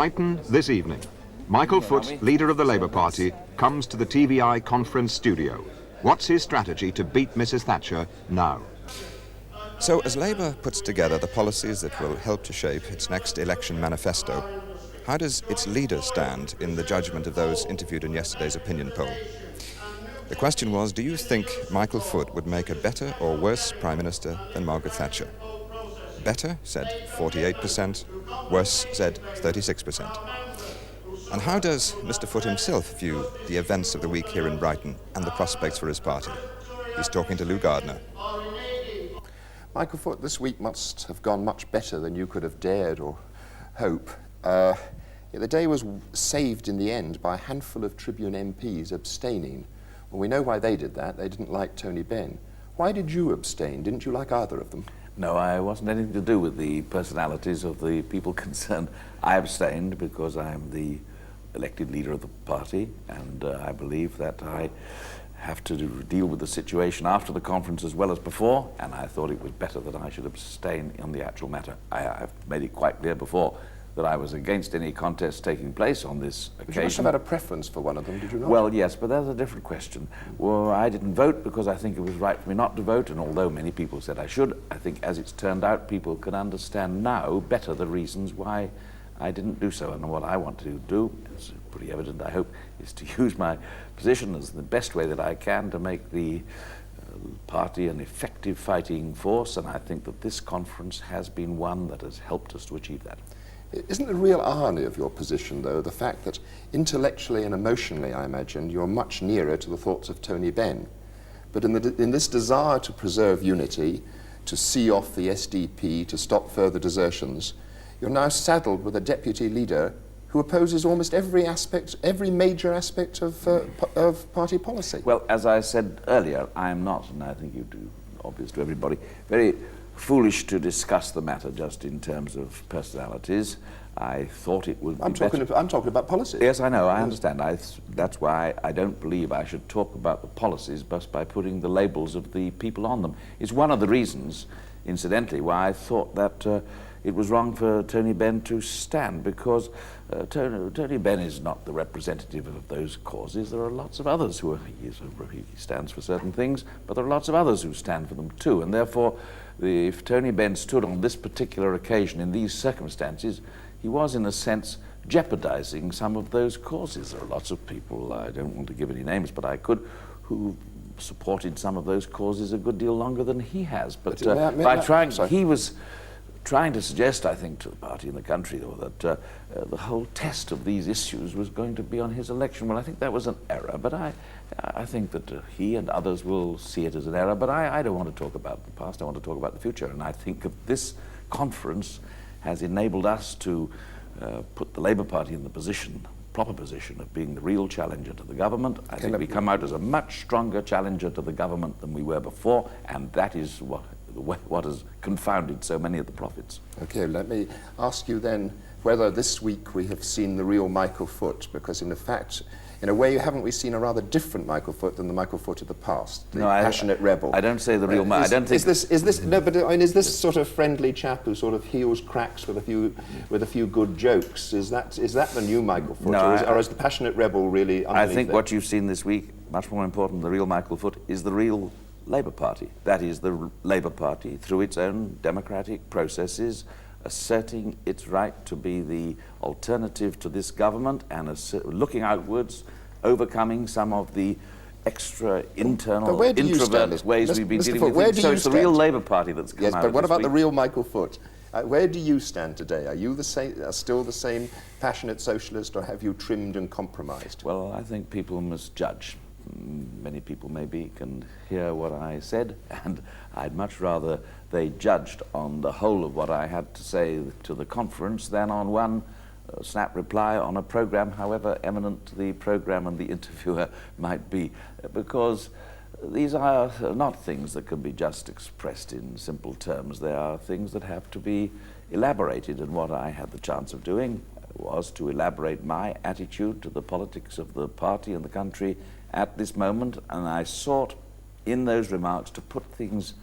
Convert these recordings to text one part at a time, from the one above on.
Brighton this evening. Michael Foot, leader of the Labour Party, comes to the TVI conference studio. What's his strategy to beat Mrs Thatcher now? So as Labour puts together the policies that will help to shape its next election manifesto, how does its leader stand in the judgment of those interviewed in yesterday's opinion poll? The question was, do you think Michael Foot would make a better or worse Prime Minister than Margaret Thatcher? Better, said 48%, worse, said 36%. And how does Mr Foot himself view the events of the week here in Brighton and the prospects for his party? He's talking to Llew Gardner. Michael Foot, this week must have gone much better than you could have dared or hope. The day was saved in the end by a handful of Tribune MPs abstaining. Well, we know why they did that. They didn't like Tony Benn. Why did you abstain? Didn't you like either of them? No, I wasn't anything to do with the personalities of the people concerned. I abstained because I am the elected leader of the party, and I believe that I have to deal with the situation after the conference as well as before, and I thought it was better that I should abstain on the actual matter. I've made it quite clear before that I was against any contest taking place on this occasion. But you must have had a preference for one of them, did you not? Well, yes, but that's a different question. Well, I didn't vote because I think it was right for me not to vote, and although many people said I should, I think as it's turned out, people can understand now better the reasons why I didn't do so. And what I want to do, it's pretty evident, I hope, is to use my position as the best way that I can to make the party an effective fighting force, and I think that this conference has been one that has helped us to achieve that. Isn't the real irony of your position, though, the fact that intellectually and emotionally, I imagine, you're much nearer to the thoughts of Tony Benn, but in this desire to preserve unity, to see off the SDP, to stop further desertions, you're now saddled with a deputy leader who opposes almost every aspect, every major aspect of party policy. Well, as I said earlier, I am not, and I think you do, obvious to everybody, very foolish to discuss the matter just in terms of personalities. I thought it would be I'm talking about policy. Yes, I know, I understand. That's why I don't believe I should talk about the policies just by putting the labels of the people on them. It's one of the reasons, incidentally, why I thought that it was wrong for Tony Benn to stand, because Tony Benn is not the representative of those causes. There are lots of others who he stands for certain things, but there are lots of others who stand for them too, and therefore if Tony Benn stood on this particular occasion in these circumstances, he was in a sense jeopardizing some of those causes. There are lots of people, I don't want to give any names, but I could, who supported some of those causes a good deal longer than he has. But he was trying to suggest, I think, to the party in the country, though, that the whole test of these issues was going to be on his election. Well, I think that was an error, but I think that he and others will see it as an error, but I don't want to talk about the past, I want to talk about the future, and I think that this conference has enabled us to put the Labour Party in the position, proper position, of being the real challenger to the government. I think we come out as a much stronger challenger to the government than we were before, and that is what has confounded so many of the prophets. Okay, let me ask you then whether this week we have seen the real Michael Foot, because in fact, in a way, haven't we seen a rather different Michael Foot than the Michael Foot of the past, the passionate rebel? I don't say the real Michael. I don't think. Is this sort of friendly chap who sort of heals cracks with a few good jokes? Is that the new Michael Foot, or is the passionate rebel really? I think what you've seen this week, much more important than the real Michael Foot, is the real Labour Party. That is the Labour Party, through its own democratic processes, asserting its right to be the alternative to this government and looking outwards, overcoming some of the extra internal introvert ways we've been dealing with. So it's the real Labour Party that's come out. Yes, but what about the real Michael Foot? Where do you stand today? Are you still the same passionate socialist, or have you trimmed and compromised? Well, I think people must judge. Many people maybe can hear what I said, and I'd much rather they judged on the whole of what I had to say to the conference than on one snap reply on a programme, however eminent the programme and the interviewer might be, because these are not things that can be just expressed in simple terms. They are things that have to be elaborated, and what I had the chance of doing was to elaborate my attitude to the politics of the party and the country at this moment, and I sought in those remarks to put things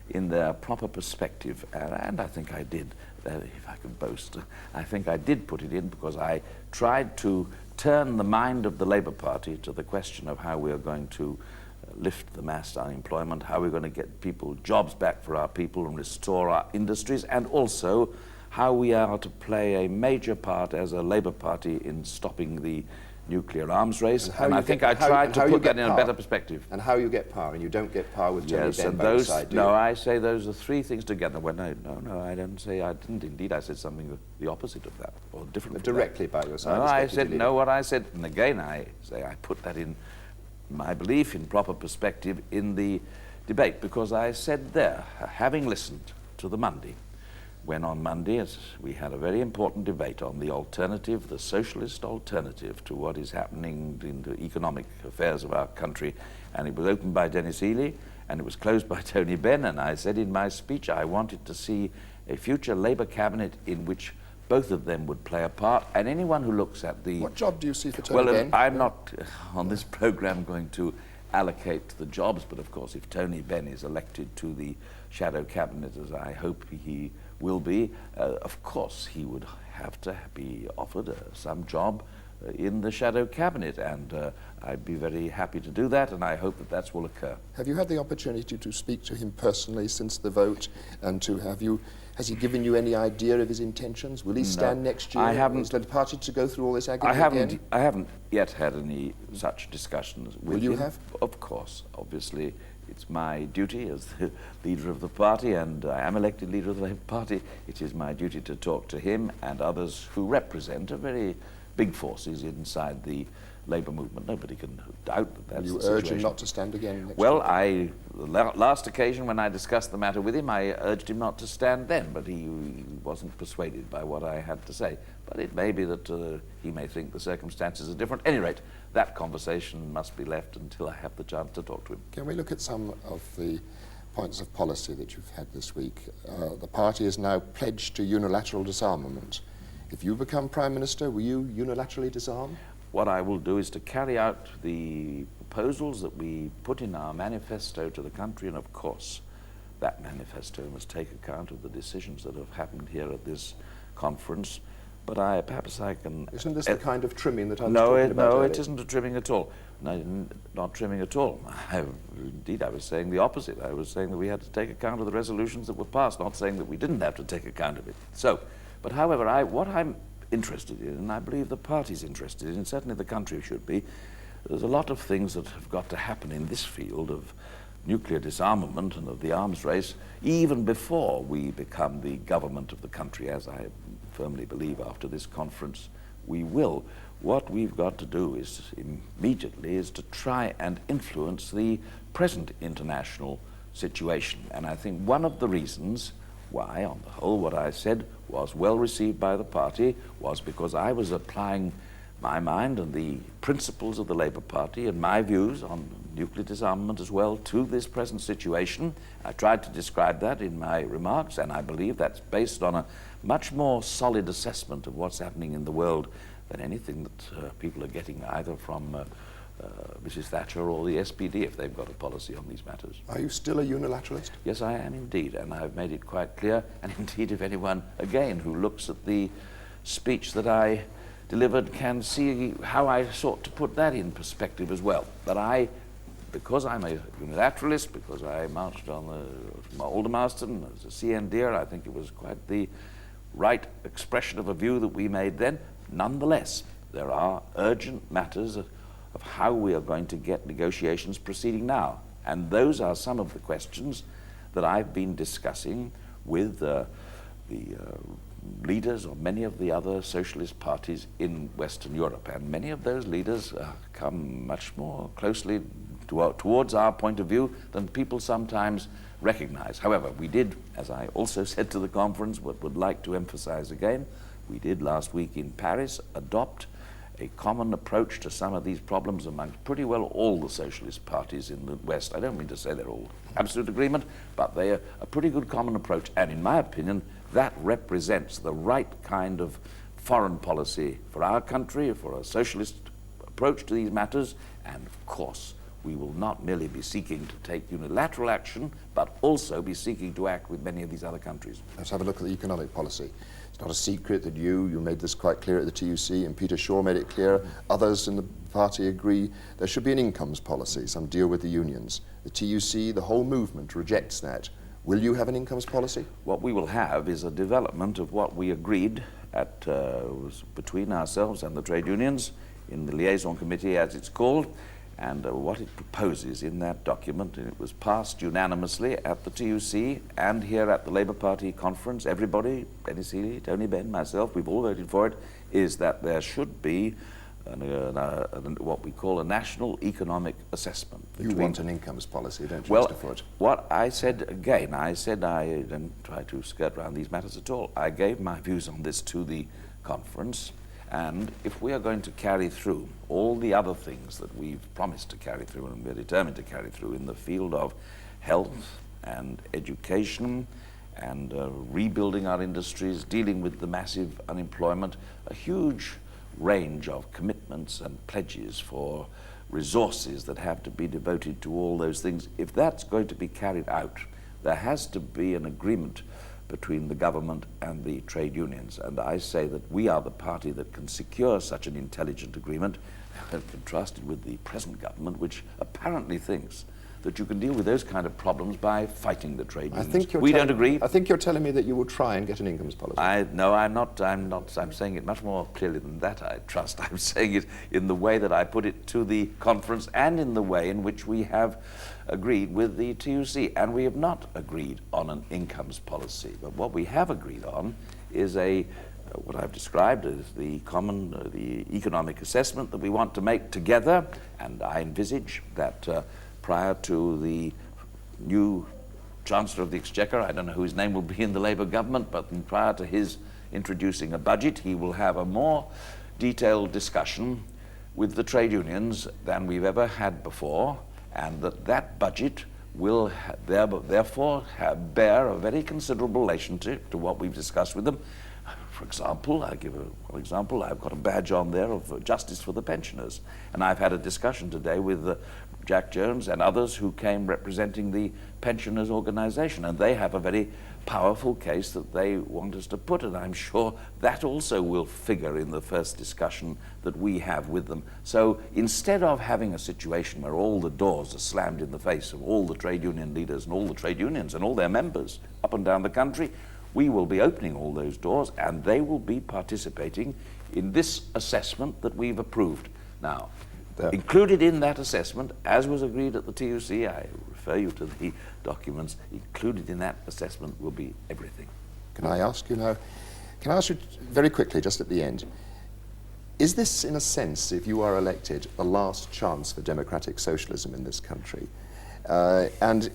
in their proper perspective, and I think I did. if I could boast, I think I did put it in because I tried to turn the mind of the Labour Party to the question of how we are going to lift the mass unemployment, how we're going to get people jobs back for our people and restore our industries, and also how we are to play a major part as a Labour Party in stopping the nuclear arms race. And I think I tried to put that in a better perspective. And how you get power, and you don't get power with Tony Benn and by your those, side, do no, you? I say those are three things together. Well, no, I don't say, I didn't indeed. I said something the opposite of that, or different But from directly that. by your side. No, as I deputy said, leader. no, what I said, and again I say I put that in my belief in proper perspective in the debate, because I said there, having listened to the Monday, when on Monday we had a very important debate on the alternative, the socialist alternative to what is happening in the economic affairs of our country, and it was opened by Dennis Ely and it was closed by Tony Benn, and I said in my speech I wanted to see a future Labour cabinet in which both of them would play a part, and anyone who looks at the... What job do you see for Tony Well, Benn? I'm not on this programme going to allocate the jobs, but of course if Tony Benn is elected to the shadow cabinet, as I hope he will be, of course he would have to be offered some job in the shadow cabinet, and I'd be very happy to do that, and I hope that that will occur. Have you had the opportunity to speak to him personally since the vote, and has he given you any idea of his intentions? Will he stand next year? I haven't. Is the party to go through all this agony again? I haven't yet had any such discussions with Will you him. have? Of course. Obviously, it's my duty as the leader of the party, and I am elected leader of the Labour Party. It is my duty to talk to him and others who represent a very big forces inside the Labour movement. Nobody can doubt that that's the situation. You urge him not to stand again next Well, year? the last occasion when I discussed the matter with him, I urged him not to stand then, but he wasn't persuaded by what I had to say. But it may be that he may think the circumstances are different. At any rate, that conversation must be left until I have the chance to talk to him. Can we look at some of the points of policy that you've had this week? The party is now pledged to unilateral disarmament. If you become Prime Minister, will you unilaterally disarm? What I will do is to carry out the proposals that we put in our manifesto to the country, and of course that manifesto must take account of the decisions that have happened here at this conference. But perhaps I can... Isn't this the kind of trimming that I was talking about No, earlier? it isn't a trimming at all. No, not trimming at all. Indeed, I was saying the opposite. I was saying that we had to take account of the resolutions that were passed, not saying that we didn't have to take account of it. So, but however, what I'm interested in, and I believe the party's interested in, and certainly the country should be, there's a lot of things that have got to happen in this field of nuclear disarmament and of the arms race, even before we become the government of the country, as I firmly believe after this conference we will. What we've got to do is immediately is to try and influence the present international situation. And I think one of the reasons why, on the whole, what I said was well received by the party was because I was applying my mind and the principles of the Labour Party and my views on nuclear disarmament as well to this present situation. I tried to describe that in my remarks, and I believe that's based on a much more solid assessment of what's happening in the world than anything that people are getting either from Mrs. Thatcher or the SPD, if they've got a policy on these matters. Are you still a unilateralist? Yes, I am indeed, and I've made it quite clear. And indeed, if anyone, again, who looks at the speech that I delivered can see how I sought to put that in perspective as well. That because I'm a unilateralist, because I marched on the Aldermaston as a CNDer, I think it was quite the right expression of a view that we made then. Nonetheless, there are urgent matters of how we are going to get negotiations proceeding now. And those are some of the questions that I've been discussing with the leaders of many of the other socialist parties in Western Europe. And many of those leaders come much more closely towards our point of view than people sometimes recognize. However, we did, as I also said to the conference, but would like to emphasize again, we did last week in Paris adopt a common approach to some of these problems amongst pretty well all the socialist parties in the West. I don't mean to say they're all absolute agreement, but they are a pretty good common approach. And in my opinion, that represents the right kind of foreign policy for our country, for a socialist approach to these matters. And of course, we will not merely be seeking to take unilateral action, but also be seeking to act with many of these other countries. Let's have a look at the economic policy. It's not a secret that you made this quite clear at the TUC, and Peter Shaw made it clear. Others in the party agree there should be an incomes policy, some deal with the unions. The TUC, the whole movement, rejects that. Will you have an incomes policy? What we will have is a development of what we agreed at between ourselves and the trade unions in the liaison committee, as it's called, and what it proposes in that document, and it was passed unanimously at the TUC and here at the Labour Party conference. Everybody, Benny Seeley, Tony Benn, myself, we've all voted for it, is that there should be what we call a national economic assessment. You want an incomes policy, don't you, well, Mr. Foote? What I said again, I said I didn't try to skirt around these matters at all. I gave my views on this to the conference, and if we are going to carry through all the other things that we've promised to carry through and we're determined to carry through in the field of health and education and rebuilding our industries, dealing with the massive unemployment, a huge range of commitments and pledges for resources that have to be devoted to all those things. If that's going to be carried out, there has to be an agreement between the government and the trade unions. And I say that we are the party that can secure such an intelligent agreement, contrasted with the present government, which apparently thinks that you can deal with those kind of problems by fighting the trade unions. We don't agree. I think you're telling me that you will try and get an incomes policy. No, I'm not. I'm saying it much more clearly than that, I trust. I'm saying it in the way that I put it to the conference and in the way in which we have agreed with the TUC. And we have not agreed on an incomes policy. But what we have agreed on is what I've described as the economic assessment that we want to make together. And I envisage that prior to the new Chancellor of the Exchequer, I don't know who his name will be in the Labour government, but prior to his introducing a budget, he will have a more detailed discussion with the trade unions than we've ever had before, and that budget will therefore bear a very considerable relationship to what we've discussed with them. For example, I give one example, I've got a badge on there of justice for the pensioners, and I've had a discussion today with Jack Jones and others who came representing the pensioners organisation, and they have a very powerful case that they want us to put, and I'm sure that also will figure in the first discussion that we have with them. So instead of having a situation where all the doors are slammed in the face of all the trade union leaders and all the trade unions and all their members up and down the country, we will be opening all those doors, and they will be participating in this assessment that we've approved. Now, included in that assessment, as was agreed at the TUC, I refer you to the documents, included in that assessment will be everything. Can I ask you very quickly, just at the end, is this, in a sense, if you are elected, the last chance for democratic socialism in this country? And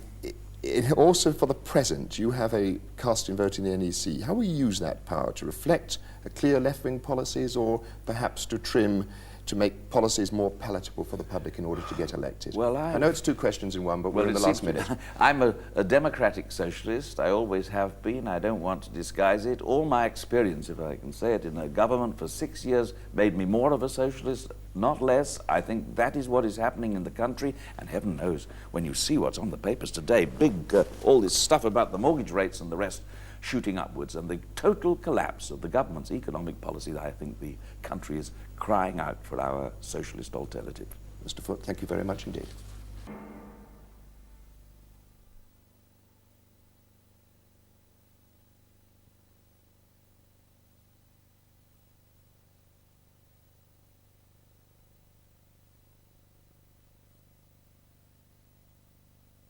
also for the present, you have a casting vote in the NEC. How will you use that power to reflect a clear left-wing policies, or perhaps to trim, to make policies more palatable for the public in order to get elected? Well, I know it's two questions in one, but we're in the last minute. I'm a democratic socialist. I always have been. I don't want to disguise it. All my experience, if I can say it, in a government for 6 years made me more of a socialist, not less. I think that is what is happening in the country, and heaven knows, when you see what's on the papers today, all this stuff about the mortgage rates and the rest shooting upwards, and the total collapse of the government's economic policy, I think the country is crying out for our socialist alternative. Mr. Foote, thank you very much indeed.